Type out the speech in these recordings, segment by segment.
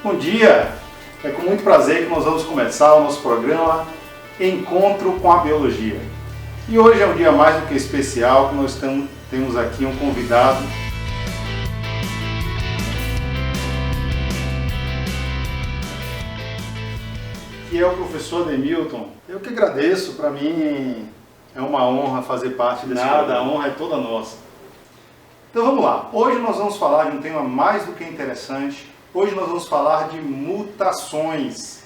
Bom dia! É com muito prazer que nós vamos começar o nosso programa Encontro com a Biologia. E hoje é um dia mais do que especial, que nós temos aqui um convidado que é o professor Demilton. Eu que agradeço, para mim é uma honra fazer parte desse programa. A honra é toda nossa. Então vamos lá, hoje nós vamos falar de um tema mais do que interessante. Hoje nós vamos falar de mutações.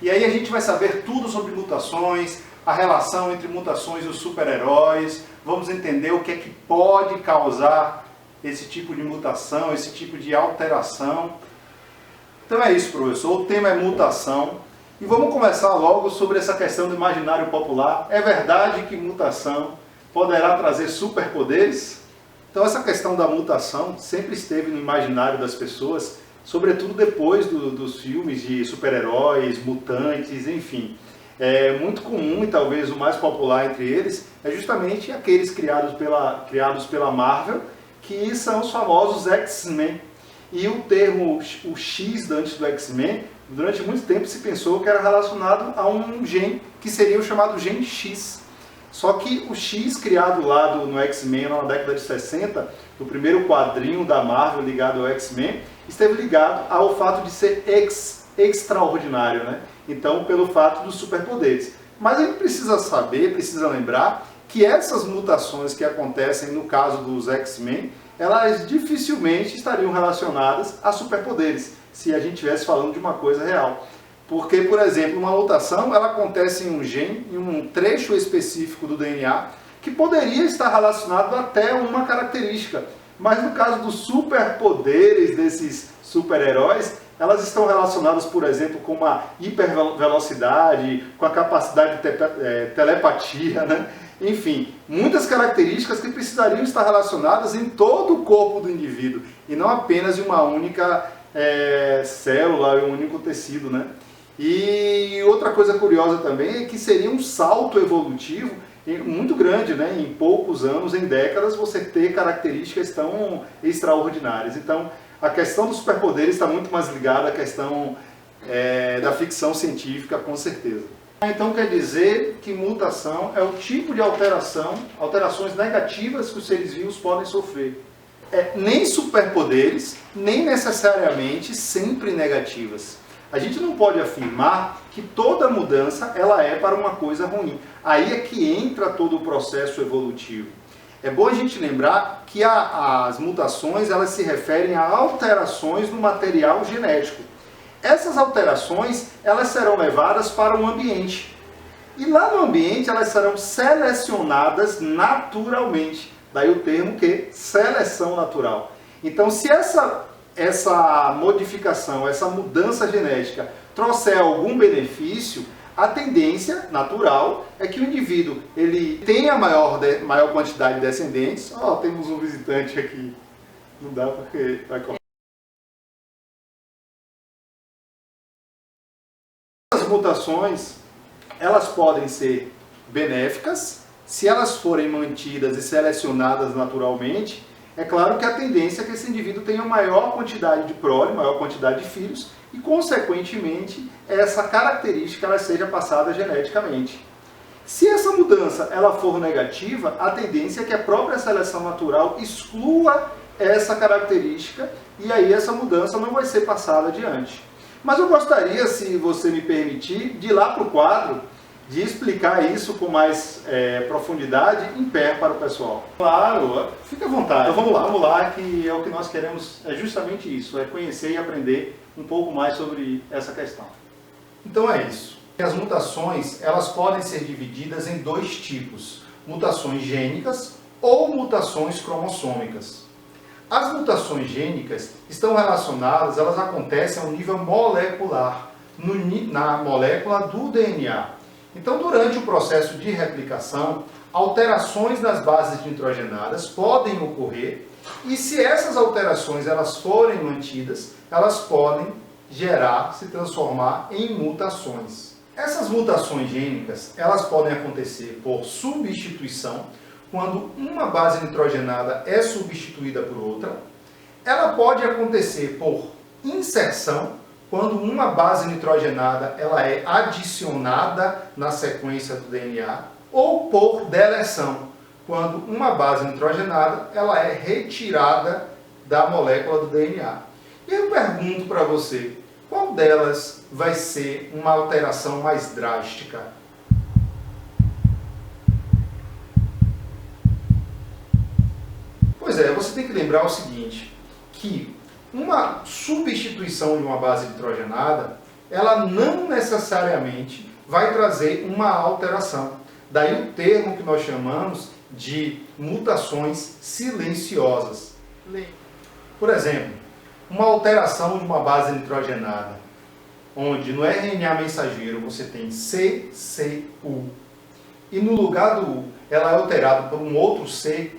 E aí a gente vai saber tudo sobre mutações, a relação entre mutações e os super-heróis. Vamos entender o que é que pode causar esse tipo de mutação, esse tipo de alteração. Então é isso, professor. O tema é mutação. E vamos começar logo sobre essa questão do imaginário popular. É verdade que mutação poderá trazer superpoderes? Então essa questão da mutação sempre esteve no imaginário das pessoas, sobretudo depois dos filmes de super-heróis, mutantes, enfim. É muito comum, e talvez o mais popular entre eles, é justamente aqueles criados pela Marvel, que são os famosos X-Men. E o termo, o X antes do X-Men, durante muito tempo se pensou que era relacionado a um gene, que seria o chamado gene X. Só que o X criado lá no X-Men na década de 60, no primeiro quadrinho da Marvel ligado ao X-Men, esteve ligado ao fato de ser extraordinário, né? Então, pelo fato dos superpoderes. Mas a gente precisa saber, precisa lembrar que essas mutações que acontecem no caso dos X-Men, elas dificilmente estariam relacionadas a superpoderes, se a gente estivesse falando de uma coisa real. Porque, por exemplo, uma mutação ela acontece em um gene, em um trecho específico do DNA, que poderia estar relacionado até a uma característica. Mas no caso dos superpoderes desses super-heróis, elas estão relacionadas, por exemplo, com uma hipervelocidade, com a capacidade de telepatia, né? Enfim, muitas características que precisariam estar relacionadas em todo o corpo do indivíduo, e não apenas em uma única célula, em um único tecido, né? E outra coisa curiosa também é que seria um salto evolutivo muito grande, né? Em poucos anos, em décadas, você ter características tão extraordinárias. Então, a questão dos superpoderes está muito mais ligada à questão da ficção científica, com certeza. Então quer dizer que mutação é o tipo de alterações negativas que os seres vivos podem sofrer. Nem superpoderes, nem necessariamente sempre negativas. A gente não pode afirmar que toda mudança ela é para uma coisa ruim. Aí é que entra todo o processo evolutivo. É bom a gente lembrar que as mutações elas se referem a alterações no material genético. Essas alterações elas serão levadas para o ambiente. E lá no ambiente elas serão selecionadas naturalmente. Daí o termo que seleção natural. Então se essa modificação, essa mudança genética trouxer algum benefício, a tendência natural é que o indivíduo ele tenha maior quantidade de descendentes. Temos um visitante aqui. Não dá porque vai cortar. As mutações, elas podem ser benéficas, se elas forem mantidas e selecionadas naturalmente. É claro que a tendência é que esse indivíduo tenha maior quantidade de prole, maior quantidade de filhos, e, consequentemente, essa característica ela seja passada geneticamente. Se essa mudança ela for negativa, a tendência é que a própria seleção natural exclua essa característica, e aí essa mudança não vai ser passada adiante. Mas eu gostaria, se você me permitir, de ir lá para o quadro, de explicar isso com mais profundidade em pé para o pessoal. Claro, fica à vontade. Então vamos lá, que é o que nós queremos, é justamente isso, é conhecer e aprender um pouco mais sobre essa questão. Então é isso. As mutações, elas podem ser divididas em dois tipos, mutações gênicas ou mutações cromossômicas. As mutações gênicas estão relacionadas, elas acontecem ao nível molecular, na molécula do DNA. Então, durante o processo de replicação, alterações nas bases nitrogenadas podem ocorrer, e se essas alterações elas forem mantidas, elas podem se transformar em mutações. Essas mutações gênicas, elas podem acontecer por substituição, quando uma base nitrogenada é substituída por outra. Ela pode acontecer por inserção, quando uma base nitrogenada ela é adicionada na sequência do DNA, ou por deleção, quando uma base nitrogenada ela é retirada da molécula do DNA. E eu pergunto para você, qual delas vai ser uma alteração mais drástica? Pois é, você tem que lembrar o seguinte, que uma substituição de uma base nitrogenada, ela não necessariamente vai trazer uma alteração. Daí o termo que nós chamamos de mutações silenciosas. Por exemplo, uma alteração de uma base nitrogenada, onde no RNA mensageiro você tem CCU, e no lugar do U ela é alterada por um outro C,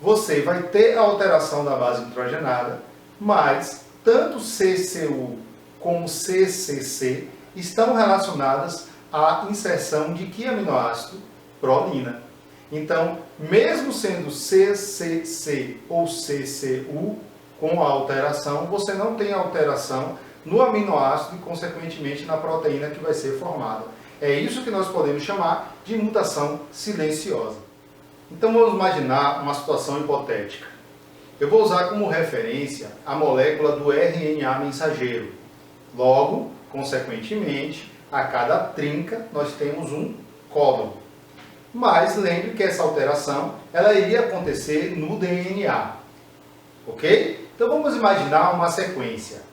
você vai ter a alteração da base nitrogenada, mas tanto CCU como CCC estão relacionadas à inserção de que aminoácido? Prolina. Então, mesmo sendo CCC ou CCU com a alteração, você não tem alteração no aminoácido e, consequentemente, na proteína que vai ser formada. É isso que nós podemos chamar de mutação silenciosa. Então vamos imaginar uma situação hipotética. Eu vou usar como referência a molécula do RNA mensageiro. Logo, consequentemente, a cada trinca nós temos um códon. Mas lembre que essa alteração ela iria acontecer no DNA. Ok? Então vamos imaginar uma sequência.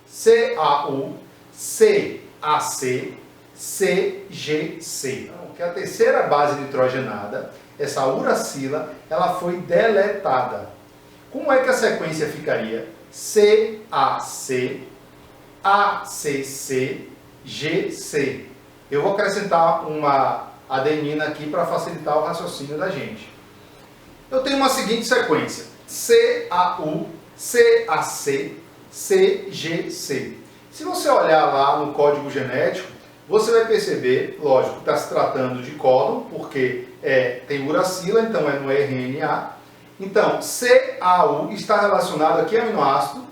CAU, CAC, CGC. Então, que é a terceira base nitrogenada, essa uracila, ela foi deletada. Como é que a sequência ficaria? CAC, ACC, GC. Eu vou acrescentar uma adenina aqui para facilitar o raciocínio da gente. Eu tenho uma seguinte sequência: CAU, CAC, CGC. Se você olhar lá no código genético, você vai perceber, lógico, que está se tratando de códon, porque tem uracila, então é no RNA. Então, CAU está relacionado aqui ao aminoácido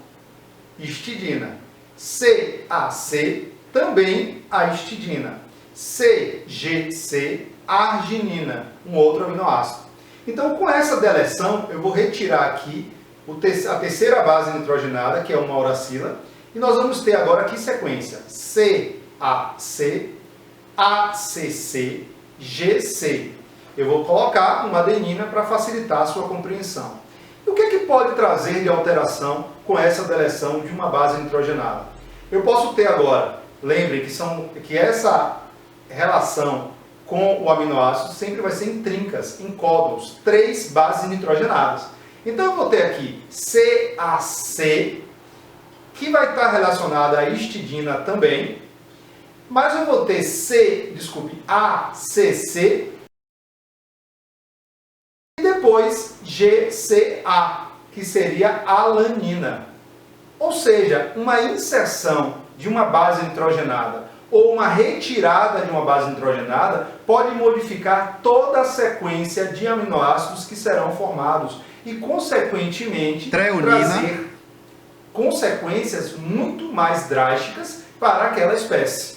histidina. CAC também a histidina. CGC, arginina, um outro aminoácido. Então, com essa deleção, eu vou retirar aqui a terceira base nitrogenada, que é uma uracila, e nós vamos ter agora aqui sequência: CAC, ACC, GC. Eu vou colocar uma adenina para facilitar a sua compreensão. E o que é que pode trazer de alteração com essa deleção de uma base nitrogenada? Eu posso ter agora, lembrem que essa relação com o aminoácido sempre vai ser em trincas, em códons, 3 bases nitrogenadas. Então eu vou ter aqui CAC, que vai estar relacionada à histidina também, mas eu vou ter ACC e depois GCA, que seria alanina. Ou seja, uma inserção de uma base nitrogenada ou uma retirada de uma base nitrogenada pode modificar toda a sequência de aminoácidos que serão formados e, consequentemente, trazer consequências muito mais drásticas para aquela espécie.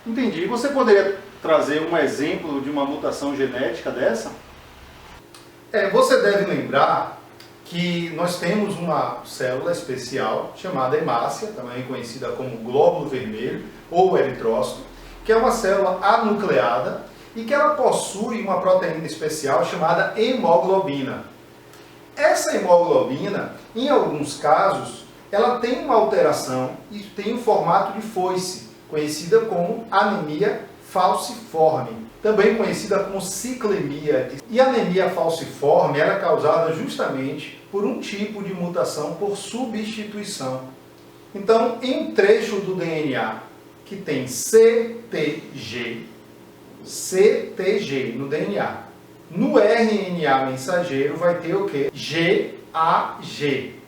Entendi. Você poderia trazer um exemplo de uma mutação genética dessa? Você deve lembrar que nós temos uma célula especial chamada hemácia, também conhecida como glóbulo vermelho ou eritrócito, que é uma célula anucleada e que ela possui uma proteína especial chamada hemoglobina. Essa hemoglobina, em alguns casos, ela tem uma alteração e tem um formato de foice, conhecida como anemia falciforme, também conhecida como ciclemia. E a anemia falciforme era causada justamente por um tipo de mutação por substituição. Então, em um trecho do DNA que tem CTG no DNA, no RNA mensageiro vai ter o quê? GAG,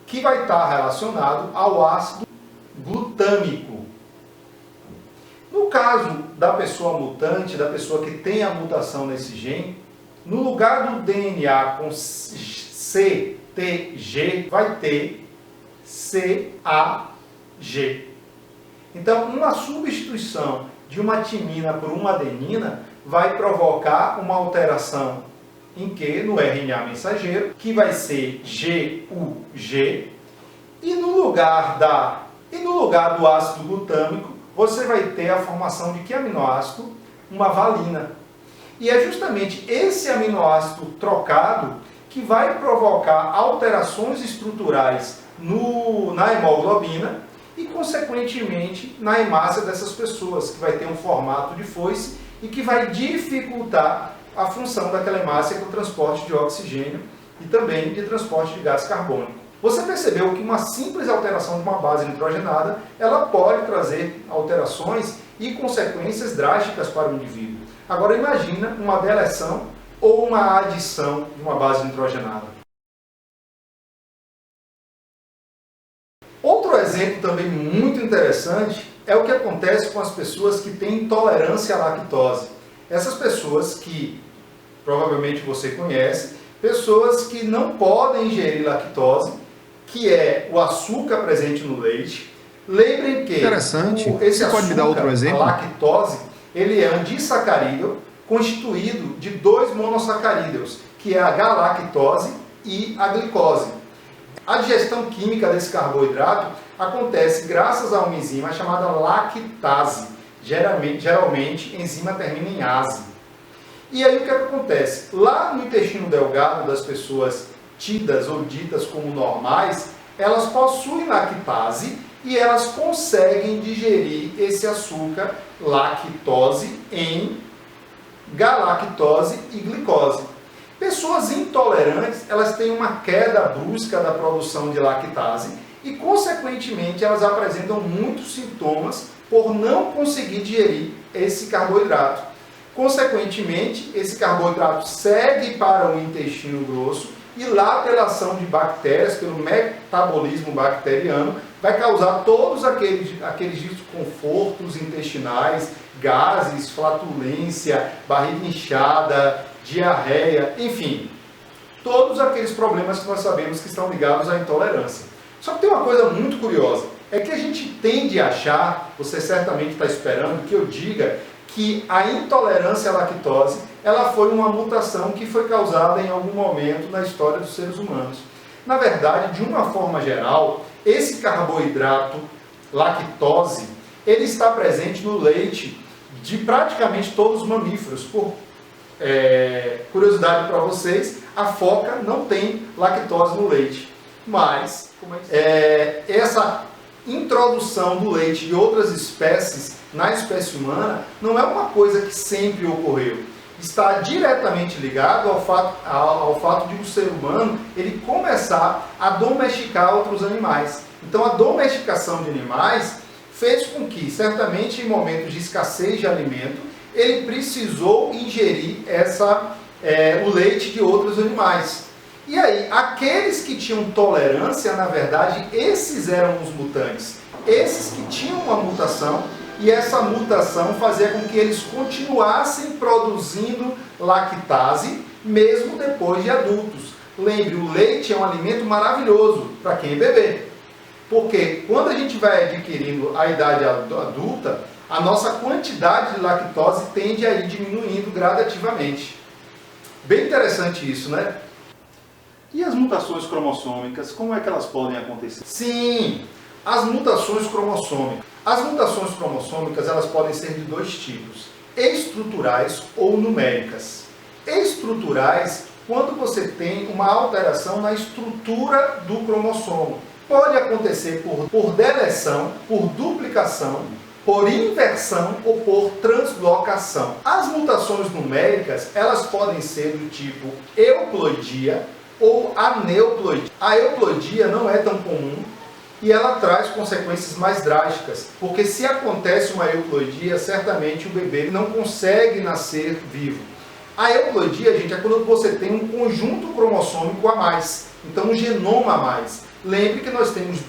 que vai estar relacionado ao ácido glutâmico. No caso da pessoa mutante, da pessoa que tem a mutação nesse gene, no lugar do DNA com CTG, vai ter CAG. G. Então, uma substituição de uma timina por uma adenina vai provocar uma alteração em Q, no RNA mensageiro, que vai ser GUG, e no lugar do ácido glutâmico, você vai ter a formação de que aminoácido? Uma valina. E é justamente esse aminoácido trocado que vai provocar alterações estruturais na hemoglobina e, consequentemente, na hemácia dessas pessoas, que vai ter um formato de foice e que vai dificultar a função daquela hemácia com o transporte de oxigênio e também de transporte de gás carbônico. Você percebeu que uma simples alteração de uma base nitrogenada, ela pode trazer alterações e consequências drásticas para o indivíduo. Agora imagina uma deleção ou uma adição de uma base nitrogenada. Outro exemplo também muito interessante é o que acontece com as pessoas que têm intolerância à lactose. Essas pessoas que provavelmente você conhece, pessoas que não podem ingerir lactose, que é o açúcar presente no leite. Lembrem que esse açúcar, pode me dar outro exemplo? A lactose, ele é um disacarídeo constituído de 2 monossacarídeos, que é a galactose e a glicose. A digestão química desse carboidrato acontece graças a uma enzima chamada lactase. Geralmente, a enzima termina em ase. E aí o que acontece? Lá no intestino delgado das pessoas tidas ou ditas como normais, elas possuem lactase e elas conseguem digerir esse açúcar, lactose, em galactose e glicose. Pessoas intolerantes, elas têm uma queda brusca da produção de lactase e, consequentemente, elas apresentam muitos sintomas por não conseguir digerir esse carboidrato. Consequentemente, esse carboidrato segue para o intestino grosso e lá, pela ação de bactérias, pelo metabolismo bacteriano, vai causar todos aqueles desconfortos intestinais, gases, flatulência, barriga inchada, diarreia, enfim, todos aqueles problemas que nós sabemos que estão ligados à intolerância. Só que tem uma coisa muito curiosa, é que a gente tende a achar, você certamente está esperando que eu diga, que a intolerância à lactose, ela foi uma mutação que foi causada em algum momento na história dos seres humanos. Na verdade, de uma forma geral, esse carboidrato, lactose, ele está presente no leite de praticamente todos os mamíferos. Por curiosidade para vocês, a foca não tem lactose no leite. Mas essa introdução do leite de outras espécies na espécie humana não é uma coisa que sempre ocorreu. Está diretamente ligado ao fato de o ser humano ele começar a domesticar outros animais. Então a domesticação de animais fez com que, certamente em momentos de escassez de alimento, ele precisou ingerir o leite de outros animais. E aí, aqueles que tinham tolerância, na verdade, esses eram os mutantes. Esses que tinham uma mutação, e essa mutação fazia com que eles continuassem produzindo lactase, mesmo depois de adultos. Lembre, o leite é um alimento maravilhoso para quem é bebê. Porque quando a gente vai adquirindo a idade adulta, a nossa quantidade de lactose tende a ir diminuindo gradativamente. Bem interessante isso, né? E as mutações cromossômicas, como é que elas podem acontecer? Sim, as mutações cromossômicas. As mutações cromossômicas elas podem ser de 2 tipos, estruturais ou numéricas. Estruturais, quando você tem uma alteração na estrutura do cromossomo. Pode acontecer por deleção, por duplicação, por inversão ou por translocação. As mutações numéricas, elas podem ser do tipo euploidia ou aneuploidia. A euploidia não é tão comum e ela traz consequências mais drásticas, porque se acontece uma euploidia, certamente o bebê não consegue nascer vivo. A euploidia, gente, é quando você tem um conjunto cromossômico a mais, então um genoma a mais. Lembre que nós temos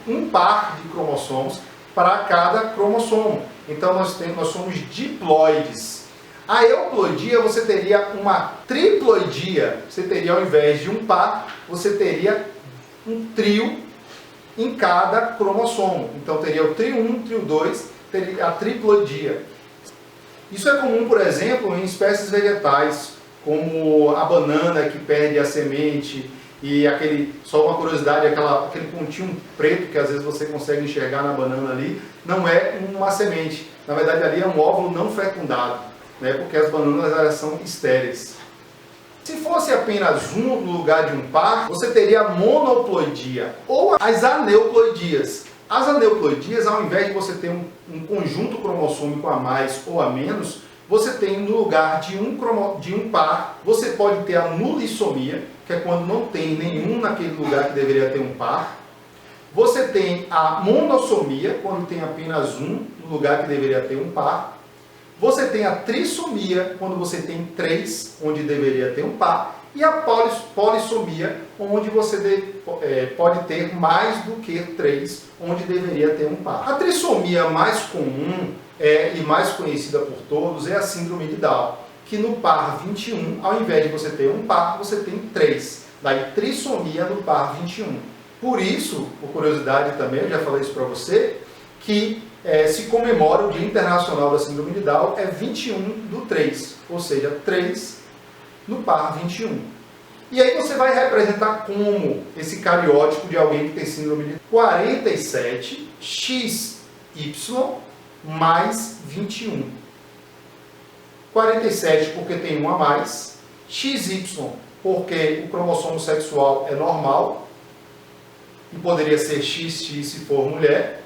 um par de cromossomos para cada cromossomo. Então nós somos diploides. A euploidia, você teria uma triploidia. Você teria, ao invés de um par, você teria um trio em cada cromossomo. Então teria o TRI1, TRI2, teria a triploidia. Isso é comum, por exemplo, em espécies vegetais, como a banana que perde a semente e só uma curiosidade, aquele pontinho preto que às vezes você consegue enxergar na banana ali, não é uma semente. Na verdade ali é um óvulo não fecundado, né, porque as bananas elas são estéreis. Se fosse apenas um no lugar de um par, você teria a monoploidia ou as aneuploidias. As aneuploidias, ao invés de você ter um conjunto cromossômico a mais ou a menos, você tem no lugar de um par, você pode ter a nulissomia, que é quando não tem nenhum naquele lugar que deveria ter um par. Você tem a monossomia, quando tem apenas um no lugar que deveria ter um par. Você tem a trissomia, quando você tem 3, onde deveria ter um par. E a polissomia, onde você pode ter mais do que 3, onde deveria ter um par. A trissomia mais comum e mais conhecida por todos é a síndrome de Down, que no par 21, ao invés de você ter um par, você tem 3. Daí trissomia no par 21. Por isso, por curiosidade também, eu já falei isso para você, que se comemora o Dia Internacional da Síndrome de Down, é 21/3, ou seja, 3 no par 21. E aí você vai representar como esse cariótipo de alguém que tem síndrome de 47XY mais 21. 47 porque tem um a mais, XY porque o cromossomo sexual é normal, e poderia ser XX se for mulher,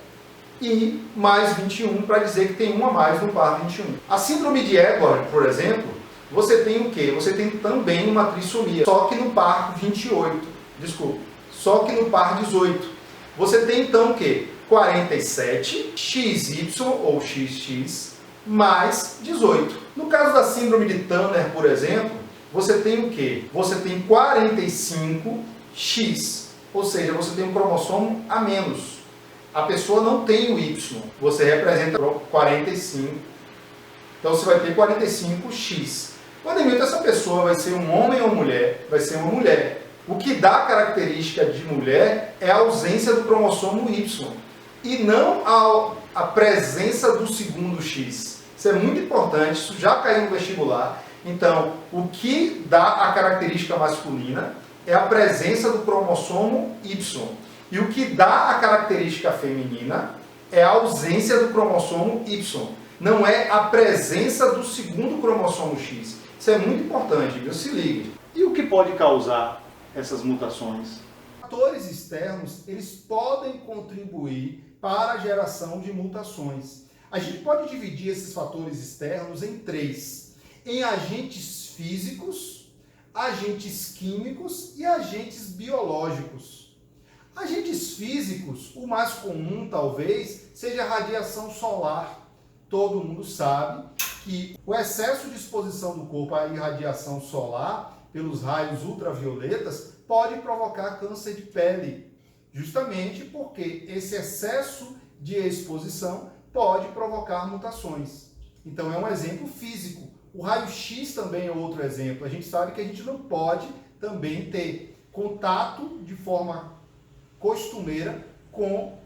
e mais 21 para dizer que tem um a mais no par 21. A síndrome de Edwards, por exemplo, você tem o quê? Você tem também uma trissomia, só que no par 28. Desculpa, só que no par 18. Você tem então o quê? 47 XY ou XX mais 18. No caso da síndrome de Turner, por exemplo, você tem o quê? Você tem 45X, ou seja, você tem um cromossomo a menos. A pessoa não tem o Y, você representa 45, então você vai ter 45X. Ademir, essa pessoa vai ser um homem ou mulher? Vai ser uma mulher. O que dá a característica de mulher é a ausência do cromossomo Y e não a presença do segundo X. Isso é muito importante, isso já caiu no vestibular. Então, o que dá a característica masculina é a presença do cromossomo Y. E o que dá a característica feminina é a ausência do cromossomo Y. Não é a presença do segundo cromossomo X. Isso é muito importante, viu? Se ligue. E o que pode causar essas mutações? Fatores externos, eles podem contribuir para a geração de mutações. A gente pode dividir esses fatores externos em 3. Em agentes físicos, agentes químicos e agentes biológicos. Agentes físicos, o mais comum talvez seja a radiação solar. Todo mundo sabe que o excesso de exposição do corpo à irradiação solar pelos raios ultravioletas pode provocar câncer de pele, justamente porque esse excesso de exposição pode provocar mutações. Então é um exemplo físico. O raio-x também é outro exemplo. A gente sabe que a gente não pode também ter contato de forma costumeira com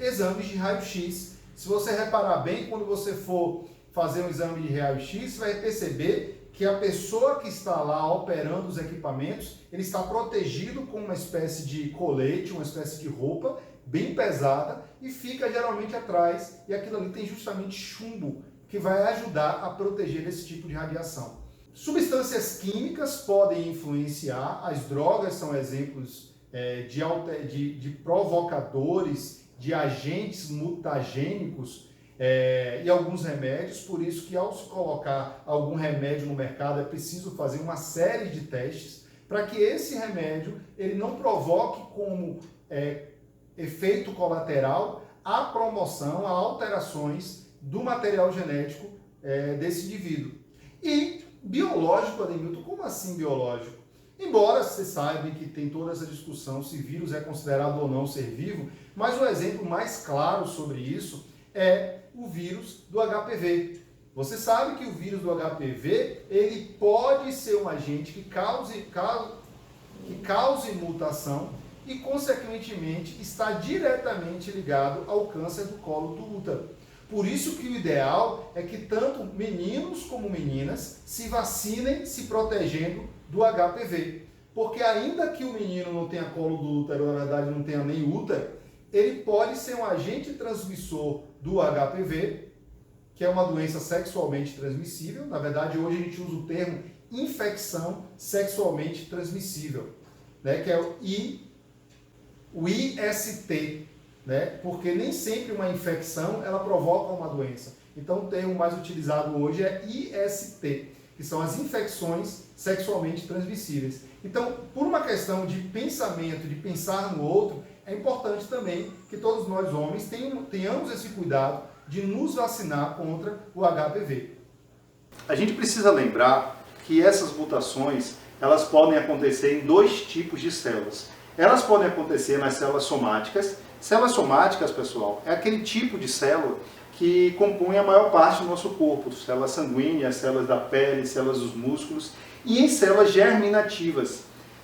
exames de raio-x. Se você reparar bem, quando você for fazer um exame de raio-x, você vai perceber que a pessoa que está lá operando os equipamentos, ele está protegido com uma espécie de colete, uma espécie de roupa bem pesada e fica geralmente atrás, e aquilo ali tem justamente chumbo, que vai ajudar a proteger desse tipo de radiação. Substâncias químicas podem influenciar, as drogas são exemplos de provocadores, de agentes mutagênicos e alguns remédios, por isso que ao se colocar algum remédio no mercado é preciso fazer uma série de testes para que esse remédio ele não provoque como efeito colateral a promoção, a alterações do material genético desse indivíduo. E biológico, Ademilton, como assim biológico? Embora você saiba que tem toda essa discussão se vírus é considerado ou não ser vivo, mas o exemplo mais claro sobre isso é o vírus do HPV. Você sabe que o vírus do HPV ele pode ser um agente que cause mutação e, consequentemente, está diretamente ligado ao câncer do colo do útero. Por isso que o ideal é que tanto meninos como meninas se vacinem se protegendo do HPV. Porque ainda que o menino não tenha colo do útero, na verdade não tenha nem útero, ele pode ser um agente transmissor do HPV, que é uma doença sexualmente transmissível. Na verdade, hoje a gente usa o termo infecção sexualmente transmissível, né? Que é o IST, né? Porque nem sempre uma infecção ela provoca uma doença. Então o termo mais utilizado hoje é IST, que são as infecções sexualmente transmissíveis. Então, por uma questão de pensamento, de pensar no outro, é importante também que todos nós homens tenhamos esse cuidado de nos vacinar contra o HPV. A gente precisa lembrar que essas mutações elas podem acontecer em dois tipos de células. Elas podem acontecer nas células somáticas. Células somáticas, pessoal, é aquele tipo de célula que compõe a maior parte do nosso corpo. Células sanguíneas, células da pele, células dos músculos e em células germinativas.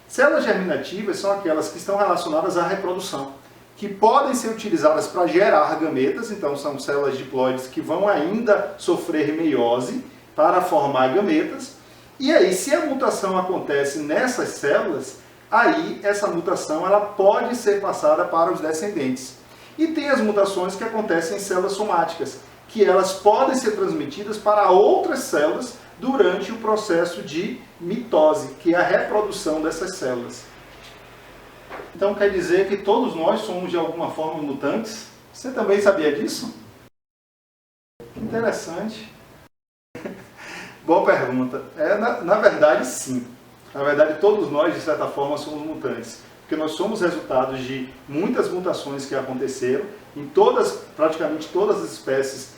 Células germinativas são aquelas que estão relacionadas à reprodução, que podem ser utilizadas para gerar gametas, então são células diploides que vão ainda sofrer meiose para formar gametas. E aí, se a mutação acontece nessas células, aí essa mutação ela pode ser passada para os descendentes. E tem as mutações que acontecem em células somáticas, que elas podem ser transmitidas para outras células durante o processo de mitose, que é a reprodução dessas células. Então quer dizer que todos nós somos de alguma forma mutantes? Você também sabia disso? Interessante. Boa pergunta. Na verdade, sim. Na verdade, todos nós, de certa forma, somos mutantes. Porque nós somos resultados de muitas mutações que aconteceram em praticamente todas as espécies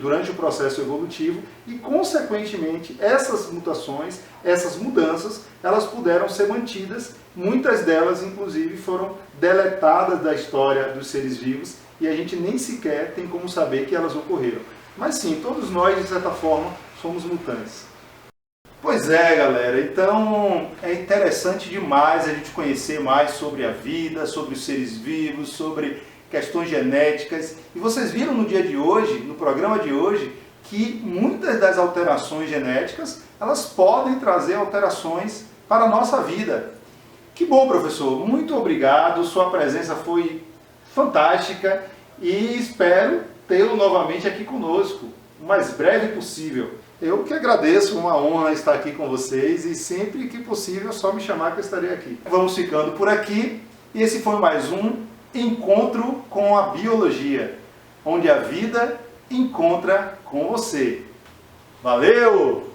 durante o processo evolutivo e, consequentemente, essas mutações, essas mudanças, elas puderam ser mantidas. Muitas delas, inclusive, foram deletadas da história dos seres vivos e a gente nem sequer tem como saber que elas ocorreram. Mas sim, todos nós, de certa forma, somos mutantes. Pois é, galera, então é interessante demais a gente conhecer mais sobre a vida, sobre os seres vivos, sobre questões genéticas. E vocês viram no dia de hoje, no programa de hoje, que muitas das alterações genéticas, elas podem trazer alterações para a nossa vida. Que bom, professor, muito obrigado, sua presença foi fantástica e espero tê-lo novamente aqui conosco, o mais breve possível. Eu que agradeço, uma honra estar aqui com vocês e sempre que possível é só me chamar que eu estarei aqui. Vamos ficando por aqui e esse foi mais um Encontro com a Biologia, onde a vida encontra com você. Valeu!